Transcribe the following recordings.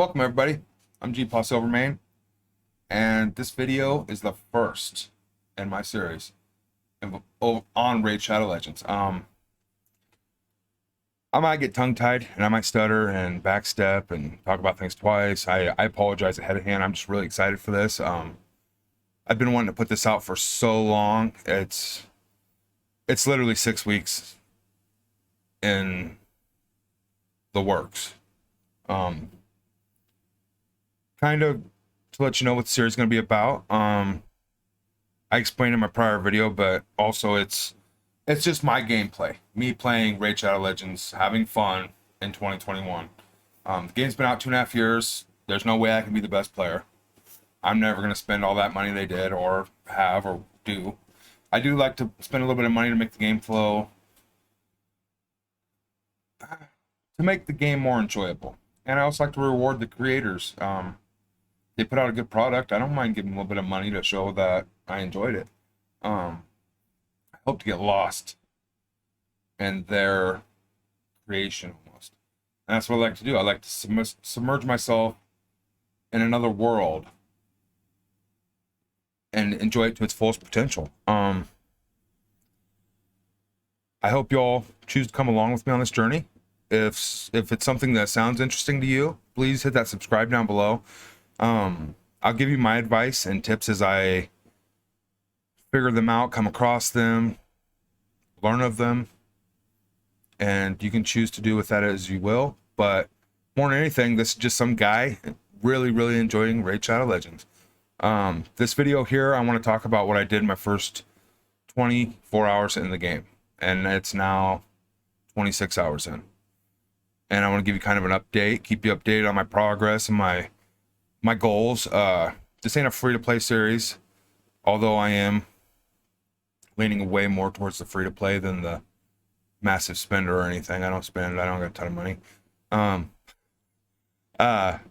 Welcome everybody, I'm GpaSilverMane, and this video is the first in my series on Raid Shadow Legends. I might get tongue-tied and I might stutter and backstep and talk about things twice. I apologize ahead of hand. I'm just really excited for this. I've been wanting to put this out for so long. It's literally 6 weeks in the works. Kind of to let you know what the series is going to be about. I explained in my prior video, but also it's just my gameplay, me playing Raid Shadow Legends, having fun in 2021. The game's been out 2.5 years. There's no way I can be the best player. I'm never going to spend all that money they did or have or do. I do like to spend a little bit of money to make the game flow, to make the game more enjoyable. And I also like to reward the creators. They put out a good product. I don't mind giving a little bit of money to show that I enjoyed it. I hope to get lost in their creation almost. And that's what I like to do. I like to submerge myself in another world and enjoy it to its fullest potential. I hope y'all choose to come along with me on this journey. If it's something that sounds interesting to you, please hit that subscribe down below. I'll give you my advice and tips as I figure them out, come across them, learn of them, and you can choose to do with that as you will. But more than anything, this is just some guy really enjoying Raid Shadow Legends. This video here, I want to talk about what I did my first 24 hours in the game, and it's now 26 hours in. And I want to give you kind of an update, keep you updated on my progress and my goals. This ain't a free-to-play series, although I am leaning way more towards the free-to-play than the massive spender or anything. I don't spend, I don't got a ton of money.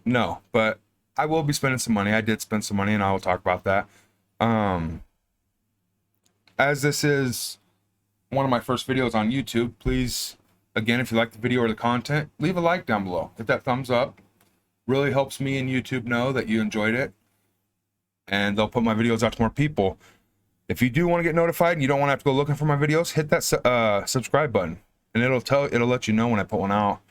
No, but I will be spending some money. I did spend some money and I will talk about that. As this is one of my first videos on YouTube, please, again, if you like the video or the content, leave a like down below. Hit that thumbs up. Really helps me and YouTube know that you enjoyed it, and they'll put my videos out to more people. If you do want to get notified and you don't want to have to go looking for my videos, hit that subscribe button, and it'll let you know when I put one out,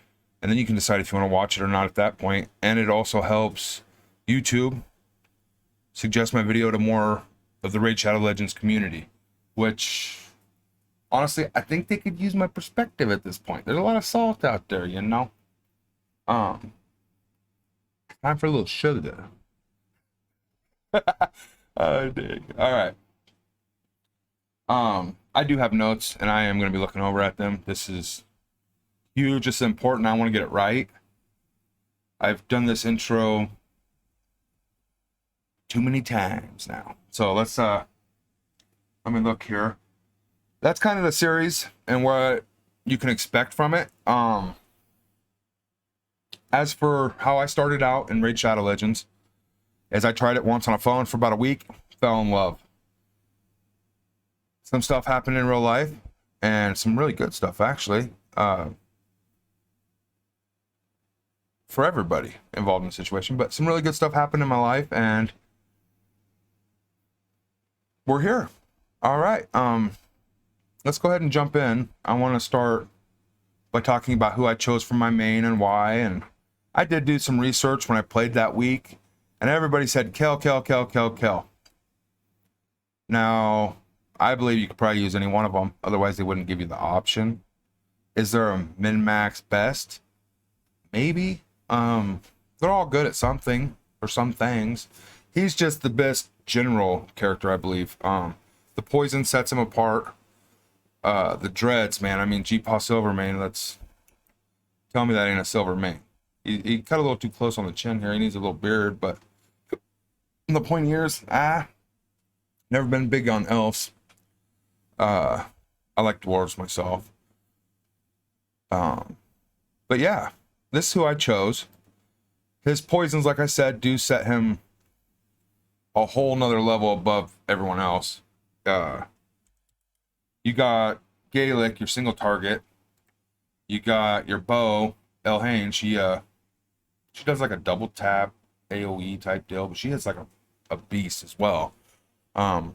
and then you can decide if you want to watch it or not at that point. And it also helps YouTube suggest my video to more of the Raid Shadow Legends community, which honestly I think they could use my perspective at this point. There's a lot of salt out there, you know. Time for a little sugar. Oh, dig. All right. I do have notes, and I am going to be looking over at them. This is huge. It's important. I want to get it right. I've done this intro too many times now. So let's let me look here. That's kind of the series and what you can expect from it. As for how I started out in Raid Shadow Legends, as I tried it once on a phone for about a week, fell in love. Some stuff happened in real life, and some really good stuff, actually, for everybody involved in the situation. But some really good stuff happened in my life, and we're here. All right, let's go ahead and jump in. I want to start by talking about who I chose for my main and why, and I did do some research when I played that week, and everybody said kill. Now, I believe you could probably use any one of them, otherwise they wouldn't give you the option. Is there a min-max best? Maybe. They're all good at something, or some things. He's just the best general character, I believe. The poison sets him apart. The dreads, man. I mean, GpaSilverMane, let's tell me that ain't a silver mane. He cut a little too close on the chin here. He needs a little beard, but the pointy ears, never been big on elves. I like dwarves myself. But yeah, this is who I chose. His poisons, like I said, do set him a whole nother level above everyone else. You got Gaelic, your single target. You got your bow, Elhain. She She does like a double tap AoE type deal, but she is like a beast as well. I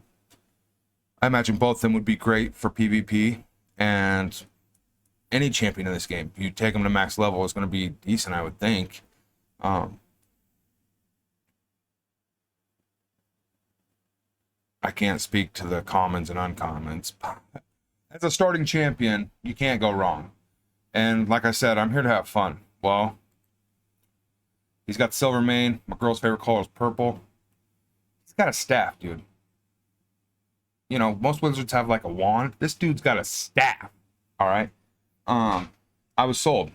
imagine both of them would be great for PvP, and any champion in this game, you take them to max level, is going to be decent, I would think. I can't speak to the commons and uncommons. As a starting champion, you can't go wrong. And like I said, I'm here to have fun. Well, he's got SilverMane. My girl's favorite color is purple. He's got a staff, dude. You know, most wizards have like a wand. This dude's got a staff. All right. I was sold.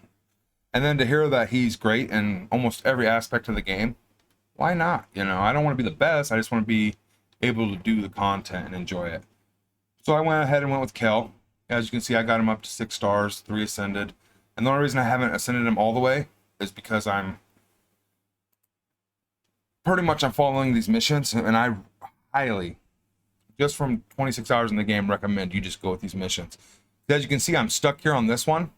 And then to hear that he's great in almost every aspect of the game, why not? You know, I don't want to be the best. I just want to be able to do the content and enjoy it. So I went ahead and went with Kel. As you can see, I got him up to 6 stars, 3 ascended. And the only reason I haven't ascended him all the way is because I'm following these missions, and I highly, just from 26 hours in the game, recommend you just go with these missions. As you can see, I'm stuck here on this one,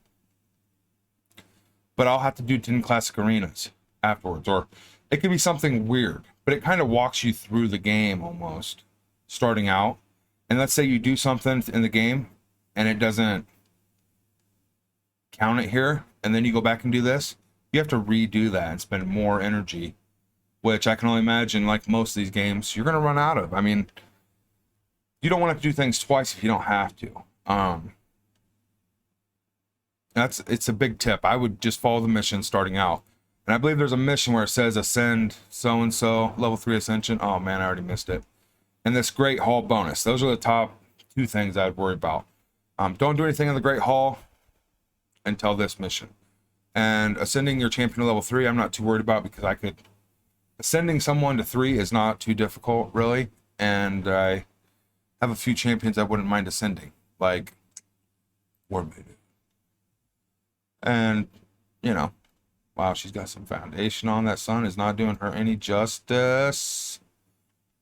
but I'll have to do 10 classic arenas afterwards, or it could be something weird, but it kind of walks you through the game almost, starting out. And let's say you do something in the game and it doesn't count it here, and then you go back and do this, you have to redo that and spend more energy, which I can only imagine, like most of these games, you're going to run out of. I mean, you don't want to do things twice if you don't have to. It's a big tip. I would just follow the mission starting out. And I believe there's a mission where it says ascend so-and-so, level 3 ascension. Oh man, I already missed it. And this Great Hall bonus. Those are the top 2 things I'd worry about. Don't do anything in the Great Hall until this mission. And ascending your champion to level 3, I'm not too worried about, because ascending someone to 3 is not too difficult, really. And I have a few champions I wouldn't mind ascending, like Warmaid. And, you know, wow, she's got some foundation on. That sun is not doing her any justice.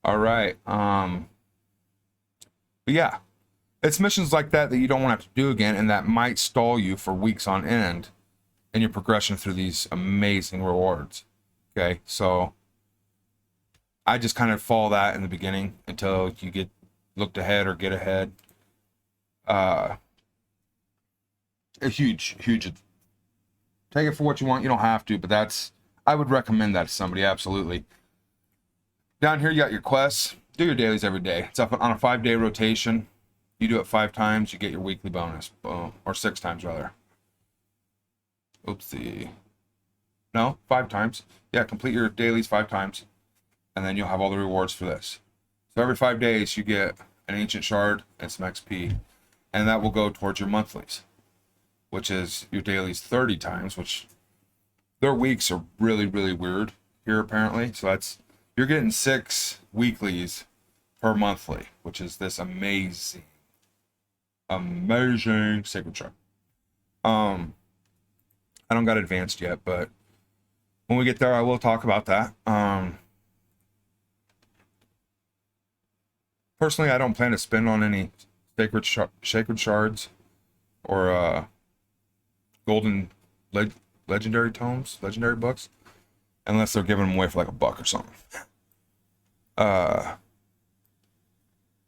All right. But yeah, it's missions like that you don't want to have to do again, and that might stall you for weeks on end in your progression through these amazing rewards. Okay, so I just kind of follow that in the beginning until you get looked ahead or get ahead. A huge take it for what you want. You don't have to, but I would recommend that to somebody, absolutely. Down here you got your quests. Do your dailies every day. It's up on a 5-day rotation. You do it 5 times, you get your weekly bonus. Boom. Or 6 times rather. Oopsie. No, 5 times. Yeah, complete your dailies 5 times, and then you'll have all the rewards for this. So every 5 days you get an ancient shard and some XP, and that will go towards your monthlies, which is your dailies 30 times, which their weeks are really, really weird here apparently. So you're getting 6 weeklies per monthly, which is this amazing sacred shard. I don't got advanced yet, but when we get there, I will talk about that. Personally, I don't plan to spend on any sacred shards or golden legendary tomes, legendary books, unless they're giving them away for like $1 or something.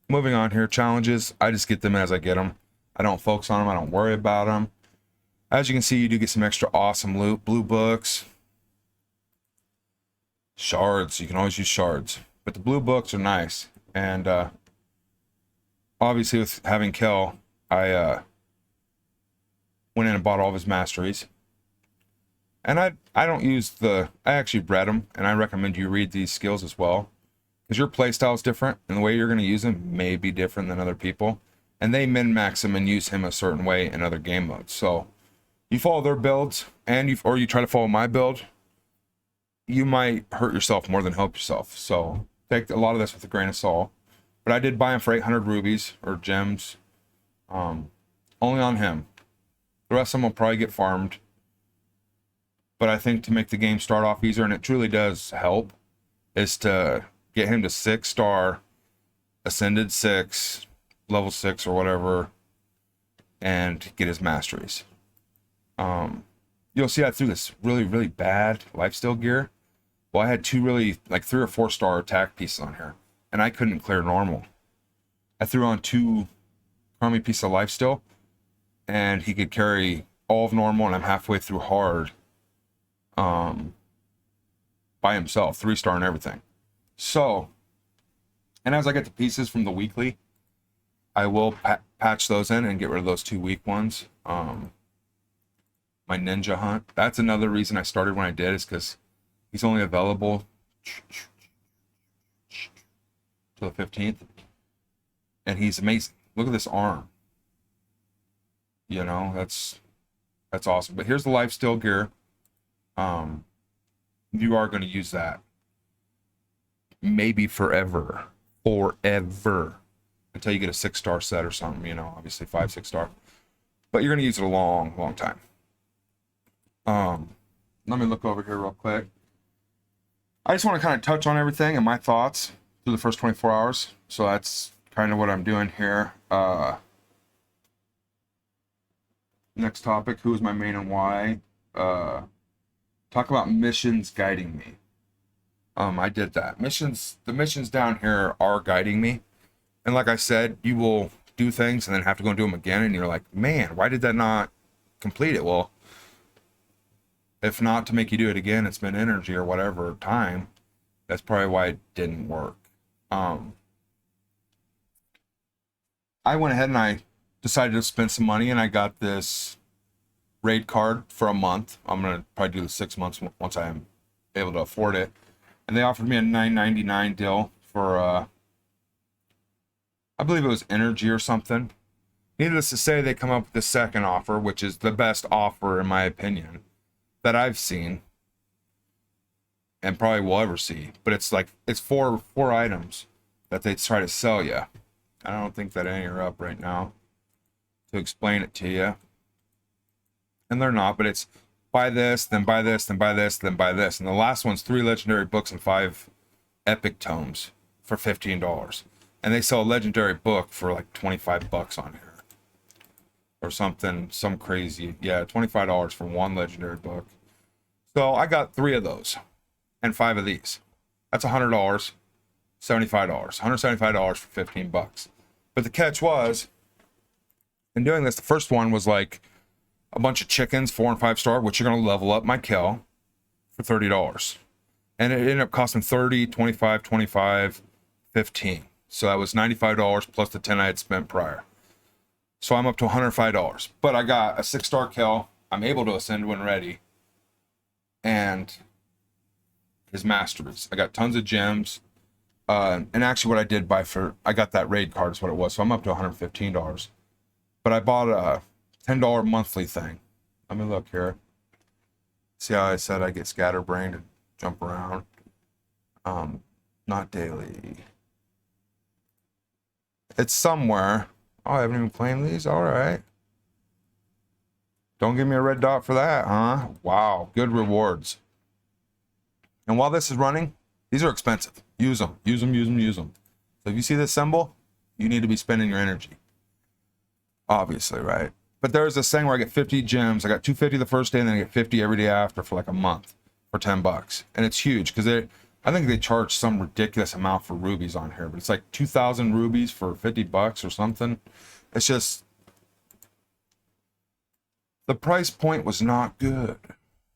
Moving on here, challenges. I just get them as I get them. I don't focus on them. I don't worry about them. As you can see, you do get some extra awesome loot. Blue books. Shards. You can always use shards. But the blue books are nice. And obviously with having Kel, I went in and bought all of his masteries. And I actually read them. And I recommend you read these skills as well, because your playstyle is different, and the way you're going to use him may be different than other people, and they min-max him and use him a certain way in other game modes. So you follow their builds, or you try to follow my build, you might hurt yourself more than help yourself. So take a lot of this with a grain of salt. But I did buy him for 800 rubies or gems, only on him. The rest of them will probably get farmed. But I think to make the game start off easier, and it truly does help, is to get him to 6-star, ascended 6, level 6 or whatever, and get his masteries. you'll see I threw this really, really bad lifesteal gear. Well, I had two really, like 3 or 4 star attack pieces on here, and I couldn't clear normal. I threw on 2 crummy pieces of lifesteal, and he could carry all of normal, and I'm halfway through hard by himself, 3 star and everything. So, and as I get the pieces from the weekly, I will patch those in and get rid of those 2 weak ones. My ninja hunt, that's another reason I started when I did, is because he's only available to the 15th, and he's amazing. Look at this arm. You know, that's awesome. But here's the lifesteal gear. You are going to use that maybe forever until you get a 6 star set or something, you know, obviously 5, 6 star, but you're going to use it a long time. Let me look over here real quick. I just want to kind of touch on everything and my thoughts through the first 24 hours. So that's kind of what I'm doing here. Next topic, who is my main and why? Talk about missions guiding me. I did that. The missions down here are guiding me. And like I said, you will do things and then have to go and do them again. And you're like, man, why did that not complete it? Well, if not to make you do it again, it's been energy or whatever time. That's probably why it didn't work. I went ahead and I decided to spend some money, and I got this raid card for a month. I'm going to probably do the 6 months once I'm able to afford it. And they offered me a $9.99 deal for, I believe it was energy or something. Needless to say, they come up with the second offer, which is the best offer, in my opinion, that I've seen and probably will ever see. But it's like, it's four items that they try to sell you. I don't think that any are up right now to explain it to you. And they're not, but it's buy this, then buy this, then buy this, then buy this. And the last one's 3 legendary books and 5 epic tomes for $15. And they sell a legendary book for like $25 on here. Or something, some crazy. Yeah, $25 for 1 legendary book. So I got 3 of those and 5 of these. That's $100, $75. $175 for $15. But the catch was, in doing this, the first one was like a bunch of chickens, 4 and 5 star, which you're going to level up my kill for $30. And it ended up costing $30, $25, $25, $15. So that was $95 plus the 10 I had spent prior. So I'm up to $105. But I got a 6 star kill. I'm able to ascend when ready. And his masteries. I got tons of gems. And actually what I did buy I got that raid card is what it was. So I'm up to $115. But I bought a $10 monthly thing. Let me look here. See how I said I get scatterbrained and jump around? Not daily. It's somewhere. Oh, I haven't even claimed these? All right. Don't give me a red dot for that, huh? Wow, good rewards. And while this is running, these are expensive. Use them, use them, use them, use them. So if you see this symbol, you need to be spending your energy. Obviously, right? But there's this thing where I get 50 gems. I got 250 the first day, and then I get 50 every day after for like a month for $10. And it's huge because I think they charge some ridiculous amount for rubies on here, but it's like 2,000 rubies for $50 or something. It's just, the price point was not good.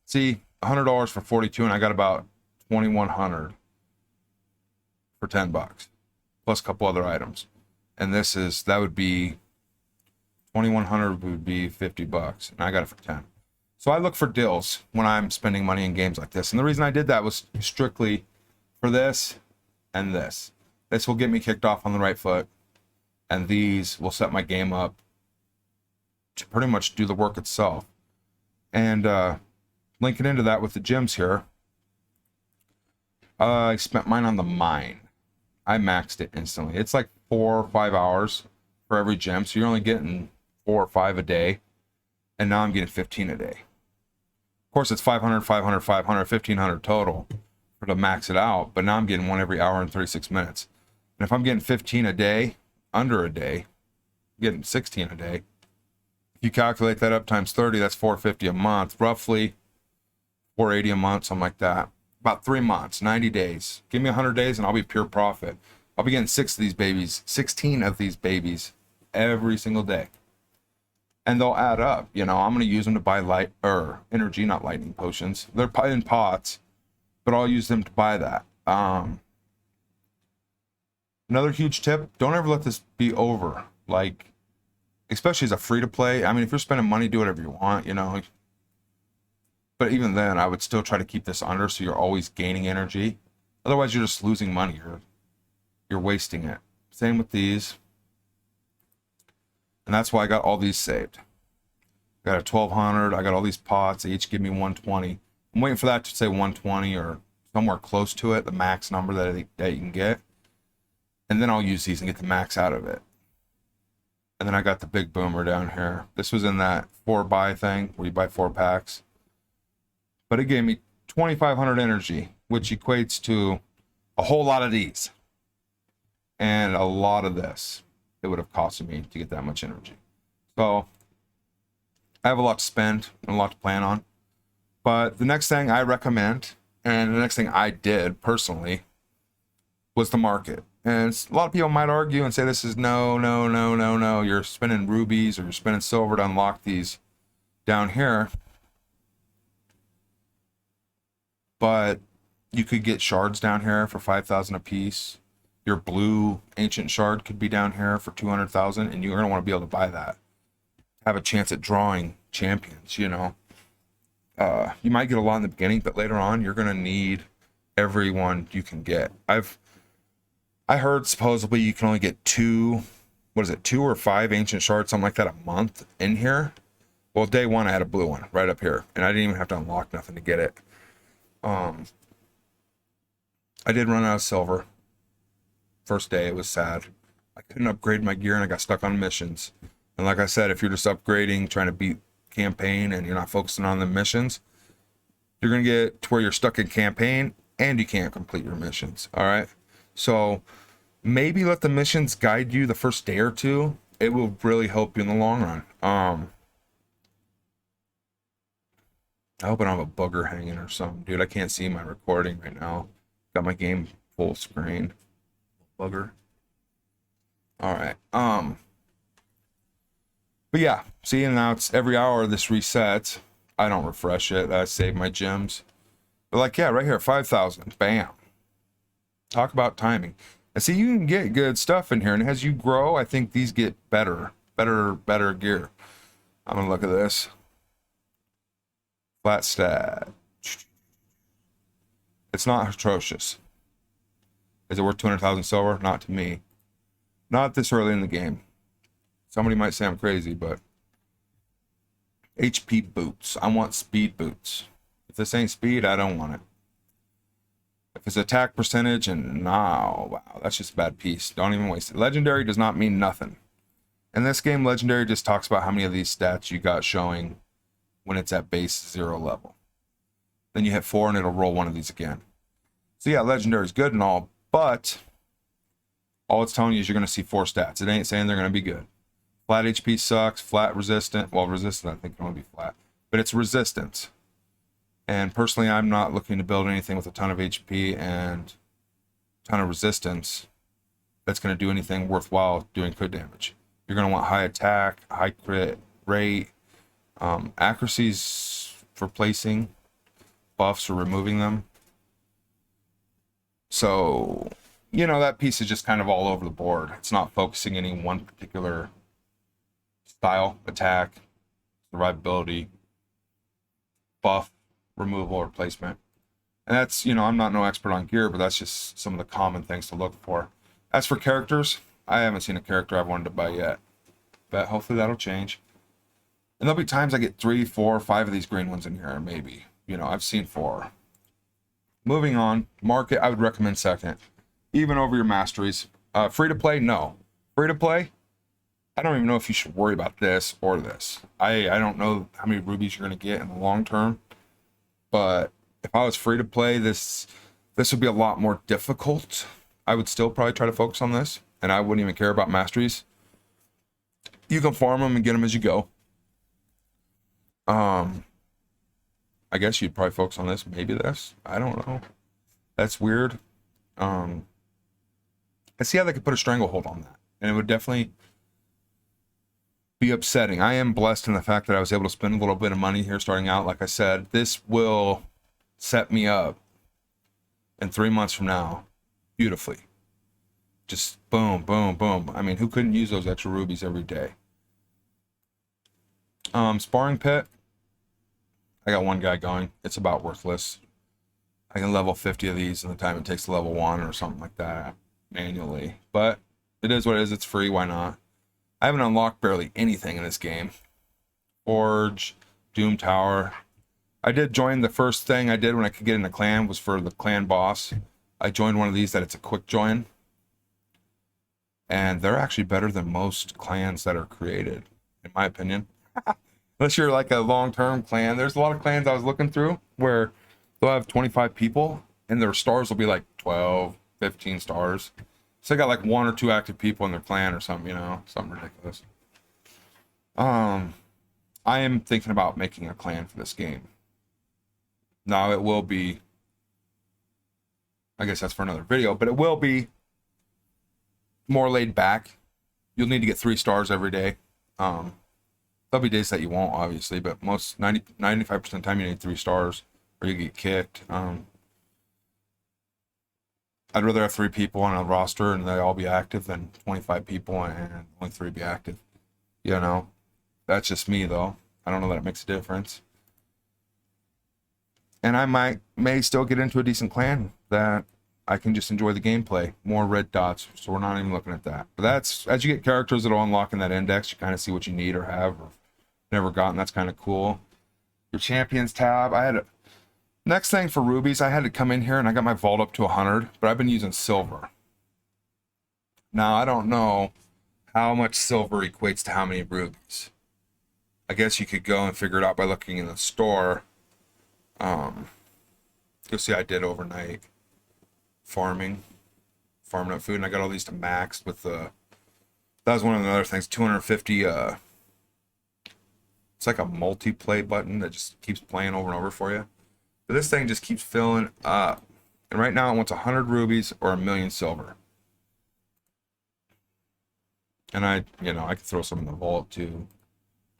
See, $100 for 42, and I got about 2,100 for $10, plus a couple other items. And that would be 2,100 would be $50, and I got it for 10. So I look for deals when I'm spending money in games like this, and the reason I did that was strictly for this and this. This will get me kicked off on the right foot, and these will set my game up to pretty much do the work itself. And linking into that with the gems here, I spent mine on the mine. I maxed it instantly. It's like 4 or 5 hours for every gem, so you're only getting 4 or 5 a day, and now I'm getting 15 a day. Of course, it's 500, 500, 500, 1,500 total to max it out, but now I'm getting 1 every hour and 36 minutes. And if I'm getting 15 a day, under a day, I'm getting 16 a day. If You calculate that up times 30, that's 450 a month, roughly 480 a month, something like that. About 3 months, 90 days. Give me 100 days and I'll be pure profit. I'll be getting 16 of these babies every single day. And they'll add up. You know, I'm going to use them to buy light or energy, not lightning potions. They're in pots, but I'll use them to buy that. Another huge tip, don't ever let this be over. Like, especially as a free to play. I mean, if you're spending money, do whatever you want, you know. But even then, I would still try to keep this under so you're always gaining energy. Otherwise, you're just losing money. You're wasting it. Same with these. And that's why I got all these saved. I got a 1200. I got all these pots. They each give me 120. I'm waiting for that to say 120 or somewhere close to it, the max number that you can get. And then I'll use these and get the max out of it. And then I got the big boomer down here. This was in that 4-buy thing where you buy 4 packs. But it gave me 2,500 energy, which equates to a whole lot of these. And a lot of this. It would have costed me to get that much energy. So I have a lot to spend and a lot to plan on. But the next thing I recommend, and the next thing I did personally, was the market. And a lot of people might argue and say this is no. You're spending rubies or you're spending silver to unlock these down here. But you could get shards down here for 5,000 a piece. Your blue ancient shard could be down here for 200,000, and you're going to want to be able to buy that. Have a chance at drawing champions, you know. You might get a lot in the beginning, but later on, you're going to need everyone you can get. I heard supposedly you can only get 2 or 5 ancient shards, something like that, a month in here. Well, day one, I had a blue one right up here, and I didn't even have to unlock nothing to get it. I did run out of silver. First day, it was sad. I couldn't upgrade my gear and I got stuck on missions. And like I said, if you're just upgrading, trying to beat campaign and you're not focusing on the missions, you're going to get to where you're stuck in campaign and you can't complete your missions. All right. So maybe let the missions guide you the first day or two. It will really help you in the long run. I hope I don't have a booger hanging or something. Dude, I can't see my recording right now. Got my game full screen. Bugger. All right. But yeah, see, and now it's every hour this resets. I don't refresh it. I save my gems. But like, yeah, right here, 5,000. Bam. Talk about timing. And see, you can get good stuff in here. And as you grow, I think these get better gear. I'm gonna look at this. Flat stat. It's not atrocious. Is it worth 200,000 silver? Not to me. Not this early in the game. Somebody might say I'm crazy, but HP boots. I want speed boots. If this ain't speed, I don't want it. If it's attack percentage and wow, that's just a bad piece. Don't even waste it. Legendary does not mean nothing. In this game, legendary just talks about how many of these stats you got showing when it's at base 0 level. Then you hit 4 and it'll roll one of these again. So yeah, legendary is good and all, but all it's telling you is you're going to see 4 stats. It ain't saying they're going to be good. Flat HP sucks. Flat resistant. Well, resistant I think can only be flat. But it's resistance. And personally, I'm not looking to build anything with a ton of HP and a ton of resistance that's going to do anything worthwhile doing crit damage. You're going to want high attack, high crit rate, accuracies for placing, buffs or removing them. So, you know, that piece is just kind of all over the board. It's not focusing any one particular style, attack, survivability, buff, removal, or placement. And that's, you know, I'm not no expert on gear, but that's just some of the common things to look for. As for characters, I haven't seen a character I've wanted to buy yet, but hopefully that'll change. And there'll be times I get 3, 4, 5 of these green ones in here, maybe. You know, I've seen 4. Moving on, market, I would recommend second, even over your masteries. Free to play, no. Free to play, I don't even know if you should worry about this or this. I don't know how many rubies you're going to get in the long term, but if I was free to play, this would be a lot more difficult. I would still probably try to focus on this, and I wouldn't even care about masteries. You can farm them and get them as you go. I guess you'd probably focus on this, maybe this. I don't know. That's weird. I see how they could put a stranglehold on that, and it would definitely be upsetting. I am blessed in the fact that I was able to spend a little bit of money here starting out. Like I said, this will set me up in 3 months from now beautifully. Just boom, boom, boom. I mean, who couldn't use those extra rubies every day? Sparring Pit. I got one guy going. It's about worthless. I can level 50 of these in the time it takes to level 1 or something like that manually. But it is what it is. It's free. Why not? I haven't unlocked barely anything in this game. Forge, Doom Tower. I did join. The first thing I did when I could get in a clan was for the clan boss. I joined one of these that it's a quick join. And they're actually better than most clans that are created, in my opinion. Unless you're like a long-term clan. There's a lot of clans I was looking through where they'll have 25 people and their stars will be like 12, 15 stars. So they got like 1 or 2 active people in their clan or something, you know, something ridiculous. I am thinking about making a clan for this game. Now it will be, I guess that's for another video, but it will be more laid back. You'll need to get 3 stars every day. There'll be days that you won't, obviously, but most 95% of the time you need 3 stars or you get kicked. I'd rather have 3 people on a roster and they all be active than 25 people and only 3 be active. You know, that's just me though. I don't know that it makes a difference. And I may still get into a decent clan that I can just enjoy the gameplay. More red dots, so we're not even looking at that. But that's, as you get characters that'll unlock in that index, you kind of see what you need or have or never gotten. That's kind of cool. Your champions tab. Next thing for rubies, I had to come in here and I got my vault up to 100, but I've been using silver. Now, I don't know how much silver equates to how many rubies. I guess you could go and figure it out by looking in the store. You'll see I did overnight farming up food, and I got all these to max with the, that was one of the other things, 250, it's like a multi-play button that just keeps playing over and over for you. But this thing just keeps filling up. And right now it wants 100 rubies or 1,000,000 silver. And I could throw some in the vault too.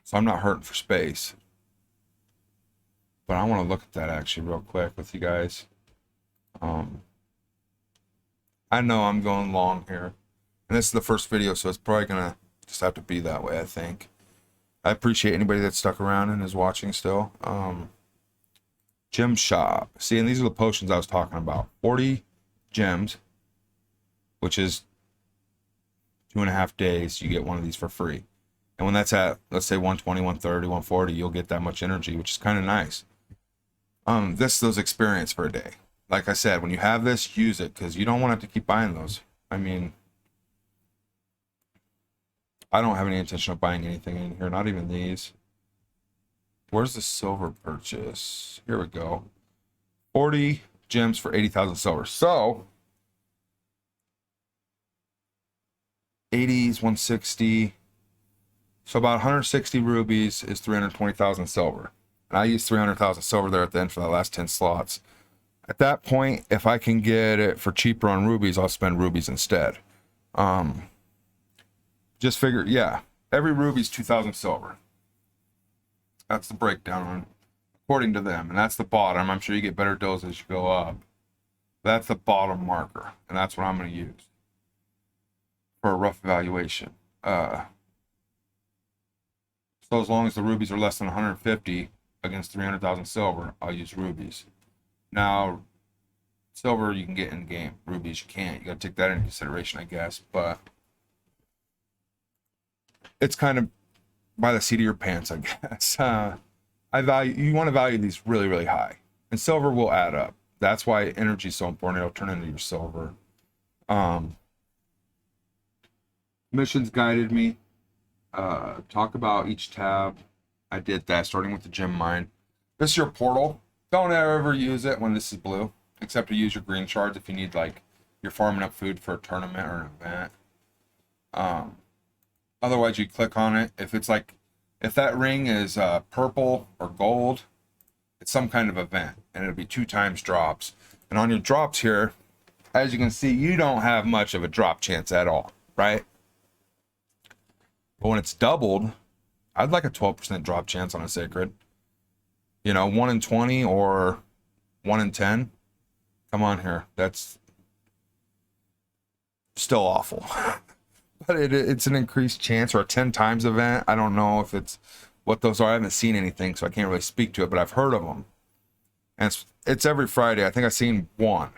So I'm not hurting for space. But I want to look at that actually real quick with you guys. I know I'm going long here. And this is the first video, so it's probably going to just have to be that way, I think. I appreciate anybody that's stuck around and is watching still. Gem shop. See, and these are the potions I was talking about. 40 gems, which is 2.5 days. You get one of these for free. And when that's at, let's say 120, 130, 140, you'll get that much energy, which is kind of nice. This is those experience for a day. Like I said, when you have this, use it, because you don't want to have to keep buying those. I mean, I don't have any intention of buying anything in here, not even these. Where's the silver purchase? Here we go. 40 gems for 80,000 silver. So, 80s, 160. So about 160 rubies is 320,000 silver. And I used 300,000 silver there at the end for that last 10 slots. At that point, if I can get it for cheaper on rubies, I'll spend rubies instead. Just figure, yeah, every ruby's 2,000 silver. That's the breakdown according to them, and that's the bottom. I'm sure you get better deals as you go up. That's the bottom marker, and that's what I'm going to use for a rough evaluation. So as long as the rubies are less than 150 against 300,000 silver, I'll use rubies. Now, silver you can get in game. Rubies you can't. You got to take that into consideration, I guess. But it's kind of by the seat of your pants, I guess. You want to value these really, really high, and silver will add up. That's why energy is so important. It'll turn into your silver. Missions guided me. Talk about each tab. I did that, starting with the gem mine. This is your portal. Don't ever use it when this is blue, except to use your green shards if you need, like, you're farming up food for a tournament or an event. Otherwise, you click on it. If it's like If that ring is purple or gold, it's some kind of event, and it'll be 2 times drops. And on your drops here, as you can see, you don't have much of a drop chance at all, right? But when it's doubled, I'd like a 12% drop chance on a sacred. You know, 1 in 20 or 1 in 10. Come on here. That's still awful. But it's an increased chance, or a 10 times event. I don't know if it's what those are. I haven't seen anything, so I can't really speak to it, but I've heard of them. And it's every Friday. I think I've seen one.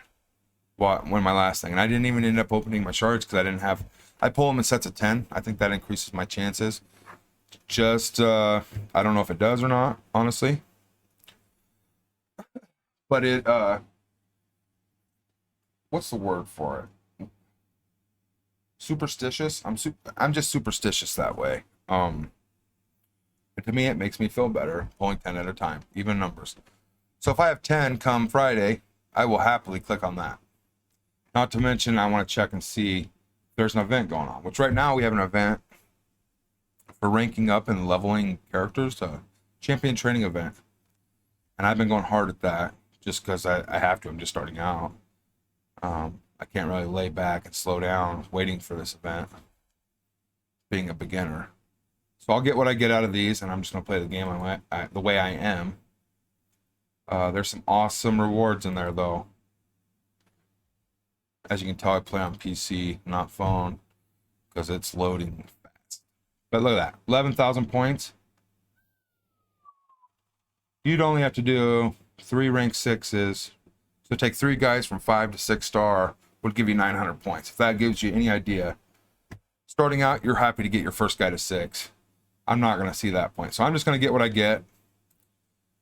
When my last thing. And I didn't even end up opening my shards because I pull them in sets of 10. I think that increases my chances. Just, I don't know if it does or not, honestly. But what's the word for it? Superstitious? I'm just superstitious that way. And to me, it makes me feel better pulling 10 at a time, even numbers. So if I have 10 come Friday, I will happily click on that. Not to mention, I want to check and see if there's an event going on, which right now we have an event for ranking up and leveling characters, a champion training event. And I've been going hard at that just because I have to. I'm just starting out. I can't really lay back and slow down waiting for this event, being a beginner. So I'll get what I get out of these, and I'm just going to play the game the way I am. There's some awesome rewards in there, though. As you can tell, I play on PC, not phone, because it's loading fast. But look at that, 11,000 points. You'd only have to do 3 rank 6s. So take 3 guys from 5 to 6 star would give you 900 points. If that gives you any idea. Starting out, you're happy to get your first guy to 6. I'm not going to see that point. So I'm just going to get what I get.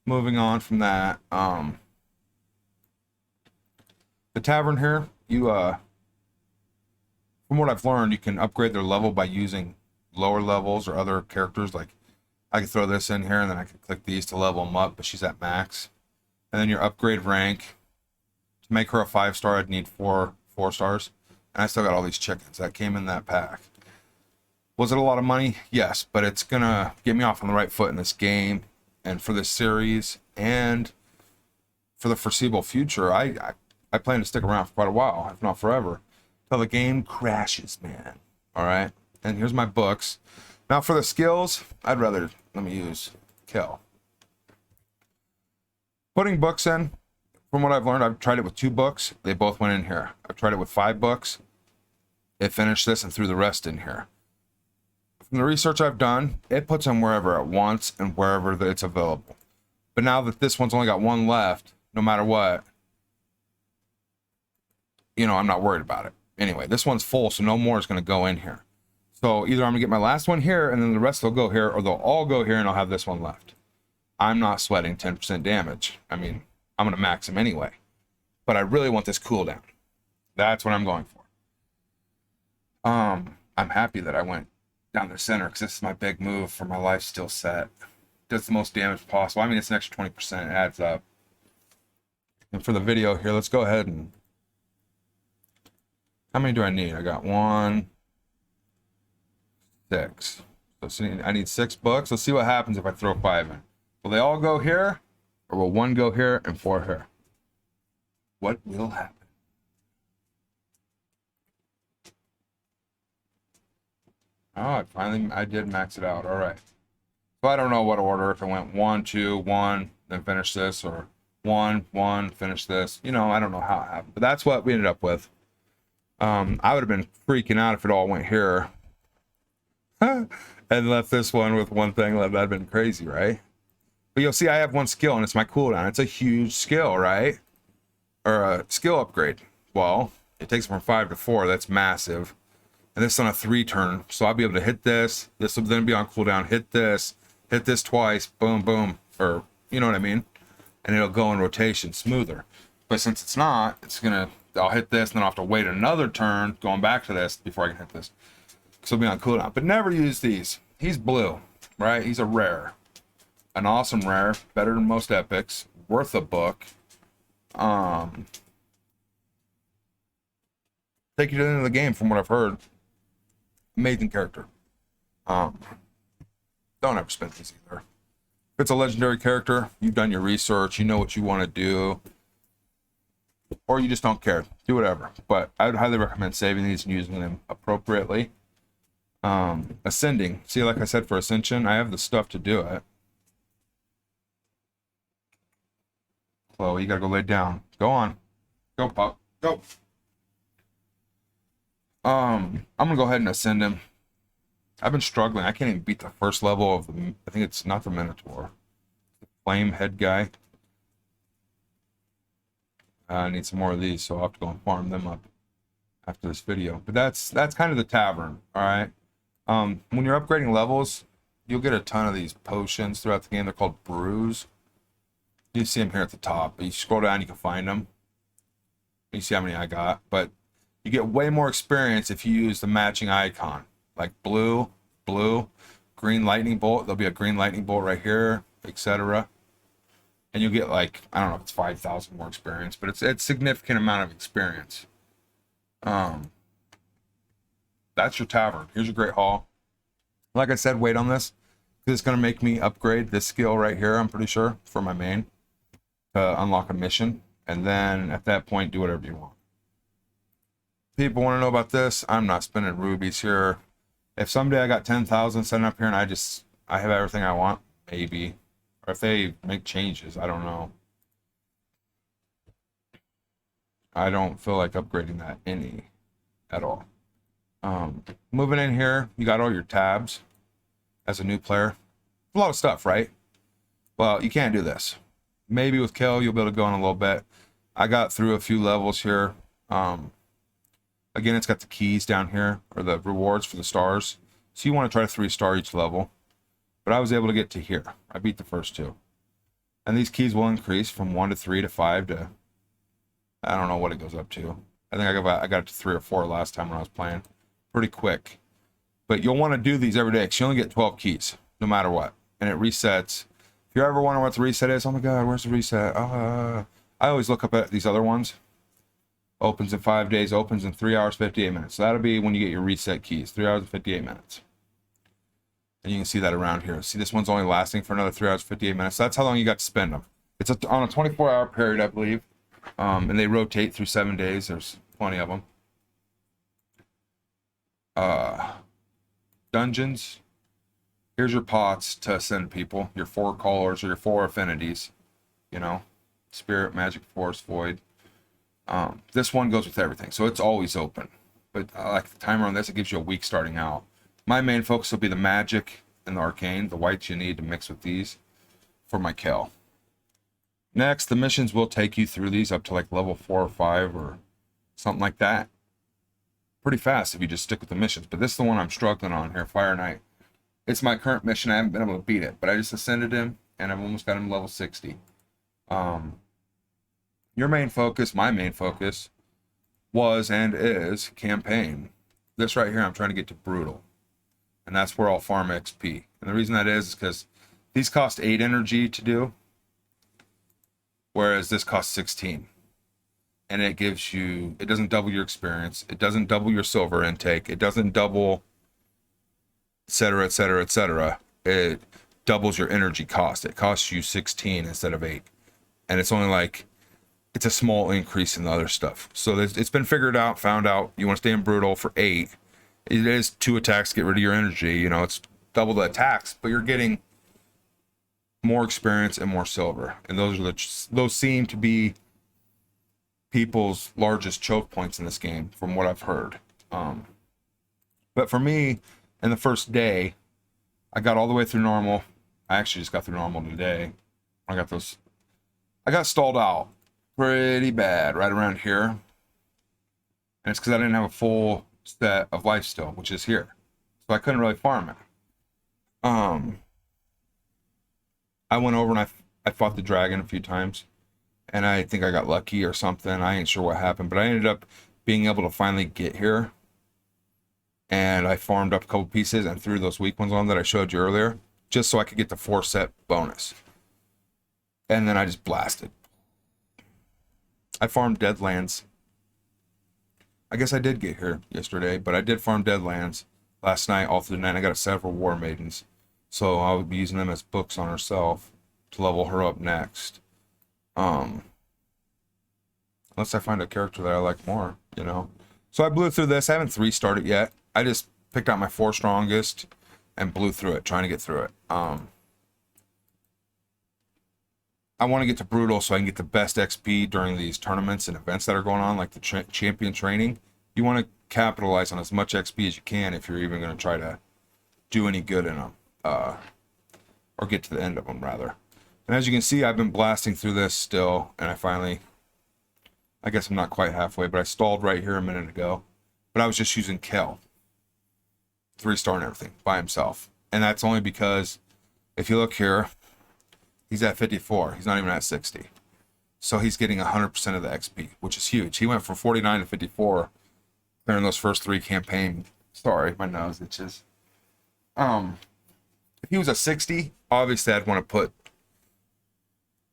Moving on from that. The Tavern here, from what I've learned, you can upgrade their level by using lower levels or other characters. Like, I could throw this in here, and then I could click these to level them up, but she's at max. And then your upgrade rank, to make her a 5-star, I'd need 4 stars. And I still got all these chickens that came in that pack. Was it a lot of money? Yes, but it's going to get me off on the right foot in this game, and for this series, and for the foreseeable future. I plan to stick around for quite a while, if not forever, till the game crashes, man. All right? And here's my books. Now for the skills, let me use kill. Putting books in, from what I've learned, I've tried it with 2 books. They both went in here. I've tried it with 5 books. It finished this and threw the rest in here. From the research I've done, it puts them wherever it wants and wherever it's available. But now that this one's only got 1 left, no matter what, I'm not worried about it. Anyway, this one's full, so no more is going to go in here. So either I'm going to get my last one here, and then the rest will go here, or they'll all go here, and I'll have this one left. I'm not sweating 10% damage. I mean, I'm going to max them anyway. But I really want this cooldown. That's what I'm going for. I'm happy that I went down the center, because this is my big move for my life steal set. Does the most damage possible. I mean, it's an extra 20%. It adds up. And for the video here, let's go ahead and... How many do I need? I got 1, 6. So I need 6 books. Let's see what happens if I throw 5 in. Will they all go here? Or will 1 go here and 4 here? What will happen? Oh, I did max it out. All right. So I don't know what order, if it went 1, 2, 1, then finish this, or 1, 1, finish this. I don't know how it happened. But that's what we ended up with. I would have been freaking out if it all went here and left this one with 1 thing left. That'd been crazy, right? But you'll see I have 1 skill, and it's my cooldown. It's a huge skill, right? Or a skill upgrade. Well, it takes from 5 to 4. That's massive. And this is on a 3 turn, so I'll be able to hit this. This will then be on cooldown. Hit this twice. Boom, boom. Or, you know what I mean? And it'll go in rotation smoother. But since it's not, I'll hit this, and then I'll have to wait another turn going back to this before I can hit this. So it'll be on cooldown. But never use these. He's blue, right? He's a rare. An awesome rare. Better than most epics. Worth a book. Take you to the end of the game from what I've heard. Amazing character. don't ever spend these either. If it's a legendary character, you've done your research, you know what you want to do, or you just don't care. Do whatever. But I would highly recommend saving these and using them appropriately. Ascending. See, like I said, for Ascension, I have the stuff to do it. Chloe, you gotta go lay down. Go on. Go, pup. Go. I'm gonna go ahead and ascend him. I've been struggling. I can't even beat the first level of the, I think it's not the Minotaur. The flame head guy. I need some more of these, so I'll have to go and farm them up after this video. But that's kind of the Tavern, alright? When you're upgrading levels, you'll get a ton of these potions throughout the game. They're called brews. You see them here at the top. You scroll down, you can find them. You see how many I got. But you get way more experience if you use the matching icon. Like blue, green lightning bolt. There'll be a green lightning bolt right here, etc. And you'll get like, I don't know if it's 5,000 more experience, but it's a significant amount of experience. That's your Tavern. Here's your Great Hall. Like I said, wait on this, because it's going to make me upgrade this skill right here, I'm pretty sure, for my main, to unlock a mission. And then at that point, do whatever you want. People want to know about this. I'm not spending rubies here. If someday I got 10,000 setting up here and I have everything I want, maybe. Or if they make changes, I don't know. I don't feel like upgrading that any at all. Moving in here, you got all your tabs as a new player. A lot of stuff, right? Well, you can't do this. Maybe with Kill, you'll be able to go in a little bit. I got through a few levels here. Again, it's got the keys down here, or the rewards for the stars. So you want to try to 3-star each level. But I was able to get to here. I beat the first 2. And these keys will increase from 1 to 3 to 5 to, I don't know what it goes up to. I think I got it to 3 or 4 last time when I was playing. Pretty quick. But you'll want to do these every day, because you only get 12 keys, no matter what. And it resets. If you're ever wondering what the reset is, oh my god, where's the reset? I always look up at these other ones. Opens in 5 days, opens in 3 hours, 58 minutes. So that'll be when you get your reset keys, 3 hours and 58 minutes. And you can see that around here. See, this one's only lasting for another 3 hours, 58 minutes. So that's how long you got to spend them. It's on a 24-hour period, I believe. And they rotate through 7 days. There's plenty of them. Dungeons. Here's your pots to send people. Your 4 callers or your 4 affinities. You know, Spirit, Magic, Force, Void. This one goes with everything, so it's always open. But I like the timer on this. It gives you a week starting out. My main focus will be the Magic and the Arcane, the whites you need to mix with these for my Kill. Next, the missions will take you through these up to like level 4 or 5 or something like that. Pretty fast if you just stick with the missions. But this is the one I'm struggling on here, Fire Knight. It's my current mission. I haven't been able to beat it, but I just ascended him and I've almost got him level 60. Your main focus, my main focus, was and is campaign. This right here, I'm trying to get to brutal. And that's where I'll farm XP. And the reason that is because these cost 8 energy to do, whereas this costs 16. And it gives you, it doesn't double your experience. It doesn't double your silver intake. It doesn't double, etc., etc., etc. It doubles your energy cost. It costs you 16 instead of 8. And it's only like, it's a small increase in the other stuff. So it's been figured out, found out. You want to stay in brutal for 8. It is 2 attacks to get rid of your energy. You know, it's double the attacks, but you're getting more experience and more silver. And those seem to be people's largest choke points in this game, from what I've heard. But for me, in the first day, I got all the way through normal. I actually just got through normal today. I got stalled out pretty bad right around here. And it's because I didn't have a full set of life still, which is here. So I couldn't really farm it. I went over and I fought the dragon a few times. And I think I got lucky or something. I ain't sure what happened. But I ended up being able to finally get here. And I farmed up a couple pieces and threw those weak ones on that I showed you earlier. Just so I could get the 4 set bonus. And then I just blasted. I farmed Deadlands. I guess I did get here yesterday, but I did farm Deadlands last night, all through the night. I got several War Maidens. So I would be using them as books on herself to level her up next. Unless I find a character that I like more, you know. So I blew through this. I haven't 3-starred it yet. I just picked out my 4 strongest and blew through it, trying to get through it. I want to get to Brutal so I can get the best XP during these tournaments and events that are going on, like the champion training. You want to capitalize on as much XP as you can if you're even going to try to do any good in them, or get to the end of them, rather. And as you can see, I've been blasting through this still, and I guess I'm not quite halfway, but I stalled right here a minute ago. But I was just using Kel. 3-star and everything by himself. And that's only because, if you look here, he's at 54. He's not even at 60. So he's getting 100% of the XP, which is huge. He went from 49 to 54 during those first 3 campaigns. Sorry, my nose itches. If he was a 60, obviously I'd want to put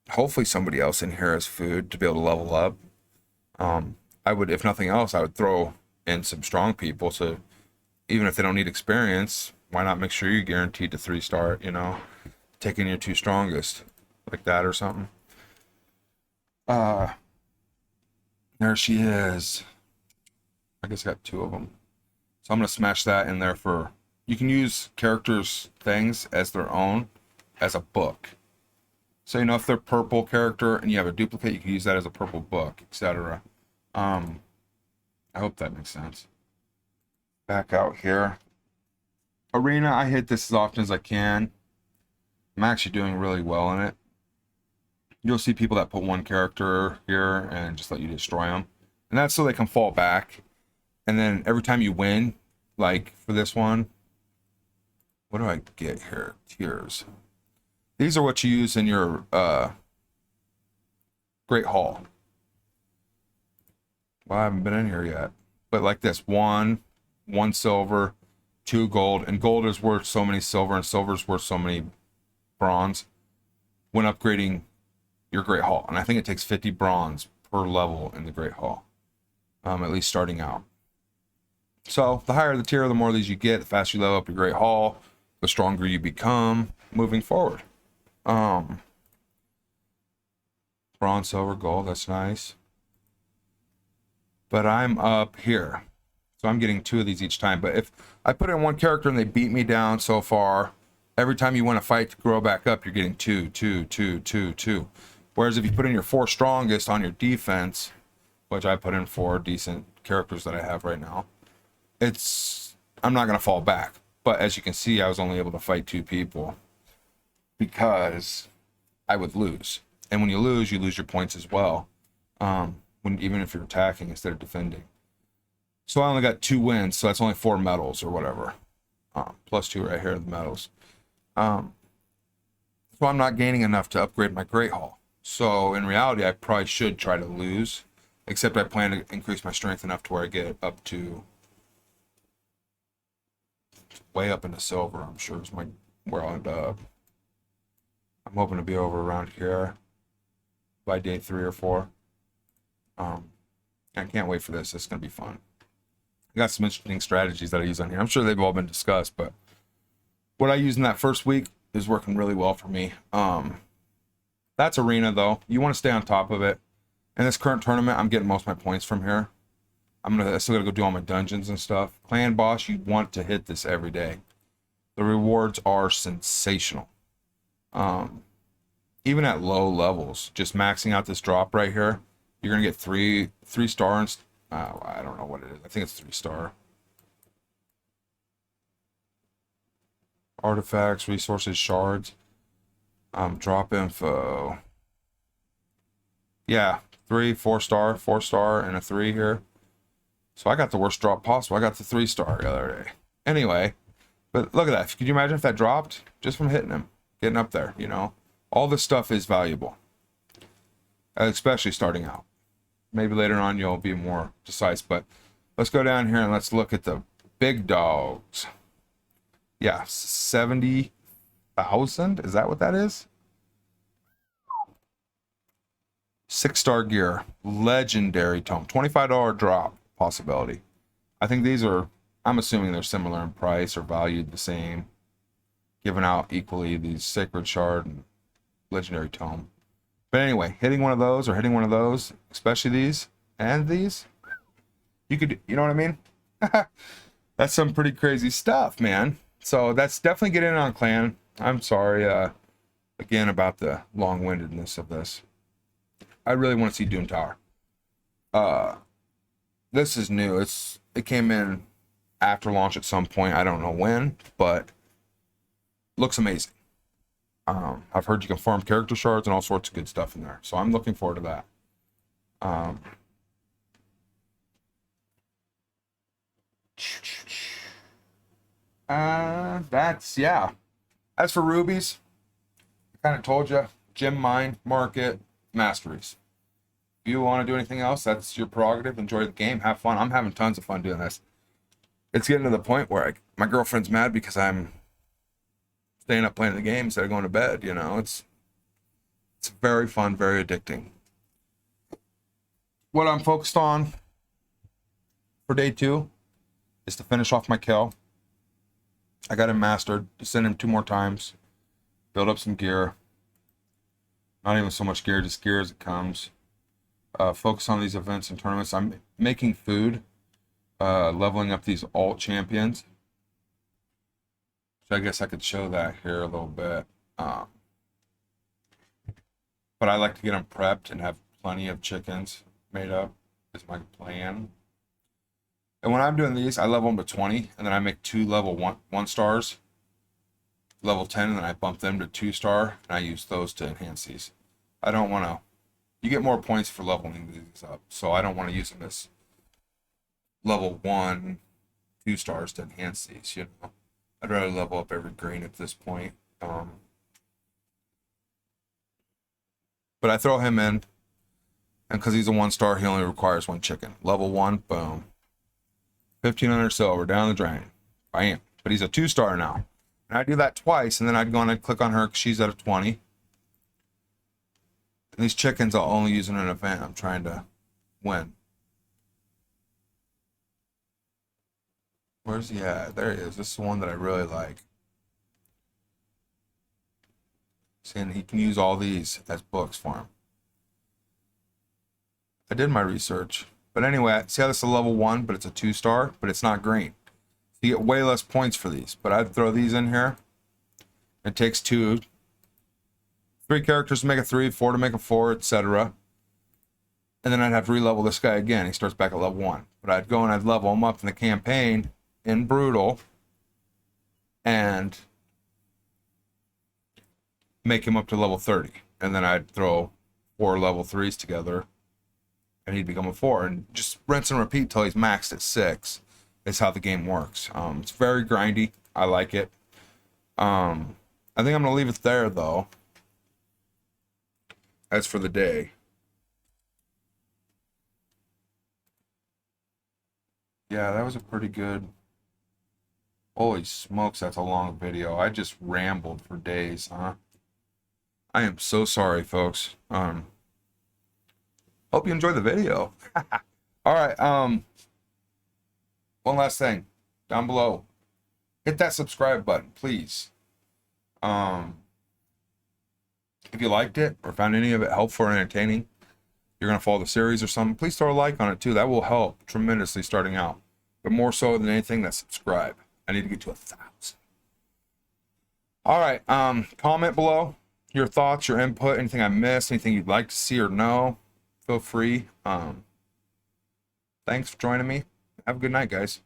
hopefully somebody else in here as food to be able to level up. I would, if nothing else, I would throw in some strong people. So even if they don't need experience, why not make sure you're guaranteed to 3-star, you know, taking your 2 strongest like that or something. There she is. I guess I got 2 of them. So I'm going to smash that in there for, you can use characters' things as their own, as a book. So, you know, if they're purple character and you have a duplicate, you can use that as a purple book, etc. I hope that makes sense. Back out here. Arena, I hit this as often as I can. I'm actually doing really well in it. You'll see people that put 1 character here and just let you destroy them. And that's so they can fall back. And then every time you win, like for this one, what do I get here? Tiers. These are what you use in your Great Hall. Well, I haven't been in here yet. But like this, 1 silver, 2 gold. And gold is worth so many silver, and silver is worth so many bronze when upgrading your Great Hall. And I think it takes 50 bronze per level in the Great Hall, at least starting out. So the higher the tier, the more of these you get, the faster you level up your Great Hall, the stronger you become moving forward. Bronze, silver, gold, that's nice. But I'm up here. So I'm getting 2 of these each time. But if I put in 1 character and they beat me down so far, every time you win a fight to grow back up, you're getting 2, 2, 2, 2, 2. Whereas if you put in your 4 strongest on your defense, which I put in 4 decent characters that I have right now, I'm not going to fall back. But as you can see, I was only able to fight 2 people because I would lose. And when you lose your points as well. Even if you're attacking instead of defending. So I only got 2 wins, so that's only 4 medals or whatever. Plus 2 right here in the medals. So I'm not gaining enough to upgrade my Great Hall. So in reality, I probably should try to lose. Except I plan to increase my strength enough to where I get up to way up into silver, I'm sure is where I'll end up. I'm hoping to be over around here by day 3 or 4. I can't wait for this. It's going to be fun. I got some interesting strategies that I use on here. I'm sure they've all been discussed, but what I used in that first week is working really well for me. That's Arena, though. You want to stay on top of it. In this current tournament, I'm getting most of my points from here. I still got to go do all my dungeons and stuff. Clan Boss, you want to hit this every day. The rewards are sensational. Even at low levels, just maxing out this drop right here, you're going to get 3 stars. I don't know what it is. I think it's 3-star. Artifacts, resources, shards. Drop info. Yeah, 3, 4-star, 4-star, and a 3 here. So I got the worst drop possible. I got the 3-star the other day. Anyway, but look at that. Could you imagine if that dropped just from hitting him, getting up there, you know? All this stuff is valuable, especially starting out. Maybe later on you'll be more decisive, but let's go down here and let's look at the big dogs. Yeah, 70,000. Is that what that is? 6-star gear, legendary tome, $25 drop possibility. I think these are, I'm assuming they're similar in price or valued the same. giving out equally these Sacred Shard and Legendary Tome. But anyway, hitting one of those or hitting one of those, especially these and these, you could, you know what I mean? That's some pretty crazy stuff, man. So that's definitely get in on clan. I'm sorry, again, about the long-windedness of this. I really want to see Doom Tower. This is new. It came in after launch at some point. I don't know when, but looks amazing. I've heard you can farm character shards and all sorts of good stuff in there. So I'm looking forward to that. That's, yeah. As for rubies, I kind of told you, gem mine, market, masteries. If you want to do anything else, that's your prerogative. Enjoy the game, have fun. I'm having tons of fun doing this. It's getting to the point where my girlfriend's mad because I'm staying up playing the game instead of going to bed. You know, it's very fun, very addicting. What I'm focused on for day 2 is to finish off my kill. I got him mastered, to send him 2 more times, build up some gear. Not even so much gear, just gear as it comes. Focus on these events and tournaments. I'm making food, leveling up these alt champions. So I guess I could show that here a little bit. But I like to get them prepped and have plenty of chickens made up is my plan. And when I'm doing these, I level them to 20, and then I make 2 level 1 stars, level 10, and then I bump them to 2-star, and I use those to enhance these. I don't want to. You get more points for leveling these up, so I don't want to use them as level 1, 2 stars to enhance these. You know, I'd rather level up every green at this point. But I throw him in, and because he's a 1-star, he only requires 1 chicken. Level 1, boom. 1,500 silver down the drain. Bam. But he's a 2-star now. And I do that twice, and then I'd go and I'd click on her because she's at a 20. And these chickens I'll only use in an event I'm trying to win. Where's he at? There he is. This is one that I really like. See, and he can use all these as books for him. I did my research. But anyway, see how this is a level 1, but it's a 2-star, but it's not green. You get way less points for these. But I'd throw these in here. It takes 3 characters to make a 3, 4 to make a 4, etc. And then I'd have to re-level this guy again. He starts back at level 1. But I'd go and I'd level him up in the campaign in Brutal and make him up to level 30. And then I'd throw 4 level 3s together and he'd become a 4. And just rinse and repeat till he's maxed at 6 is how the game works. It's very grindy. I like it. I think I'm going to leave it there, though. As for the day. Yeah, that was a pretty good... Holy smokes, that's a long video. I just rambled for days, huh? I am so sorry, folks. Hope you enjoyed the video. All right, one last thing. Down below. Hit that subscribe button, please. If you liked it or found any of it helpful or entertaining, you're going to follow the series or something, please throw a like on it too. That will help tremendously starting out. But more so than anything, that subscribe. I need to get to 1,000. All right, comment below your thoughts, your input, anything I missed, anything you'd like to see or know. Feel free. Thanks for joining me. Have a good night, guys.